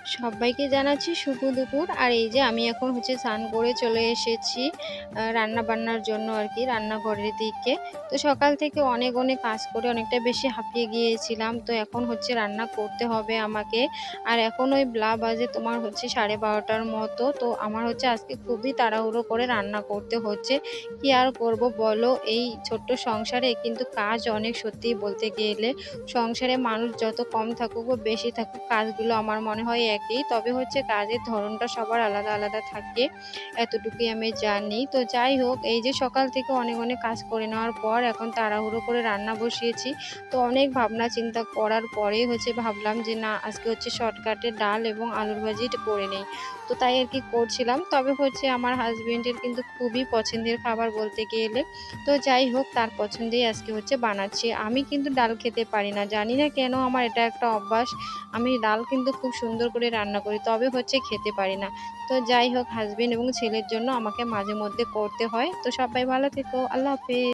সবাইকে জানাচ্ছি শুভ দুপুর। আর এই যে আমি এখন স্নান করে চলে এসেছি রান্না বান্নার জন্য আরকি রান্নাঘরের দিকে। তো সকাল থেকে অনেক কাজ করে অনেকটা বেশি হাঁপিয়ে গিয়েছিলাম। তো এখন রান্না করতে হবে আমাকে। আর এখন ওই বাজে তোমার 12:30টার মতো। তো আমার আজকে খুবই তাড়াহুড়ো করে রান্না করতে হচ্ছে। কি আর করব বলো? এই ছোট্ট সংসারে কিন্তু কাজ অনেক, সত্যিই বলতে গেলে। সংসারে মানুষ যত কম থাকুক বা বেশি থাকুক, কাজগুলো আমার মনে হয় একই। তবে কাজের ধরনটা সবার আলাদা থাকে। এতটুকুই আমি জানি। তো যাই হোক, এই যে সকাল থেকে অনেক কাজ করে নেওয়ার পর এখন তাড়াহুড়ো করে রান্না বসিয়েছি। তো অনেক ভাবনা চিন্তা করার পরেই ভাবলাম যে না, আজকে শর্টকাটে ডাল এবং আলুর ভাজিটা করে নেই। তো তাই আরকি করছিলাম। তবে আমার হাসব্যান্ডের কিন্তু খুবই পছন্দের খাবার বলতে গেলে। তো যাই হোক, তার পছন্দেই আজকে বানাচ্ছি। আমি কিন্তু ডাল খেতে পারি না। জানি না কেন আমার এটা একটা অভ্যাস। আমি ডাল কিন্তু খুব সুন্দর করে রান্না করি। তবে খেতে পারি না। তো যাই হোক, হাসব্যান্ড এবং ছেলের জন্য আমাকে মাঝে মধ্যে করতে হয়। তো সবাই ভালো থেকো। আল্লাহ হাফেজ।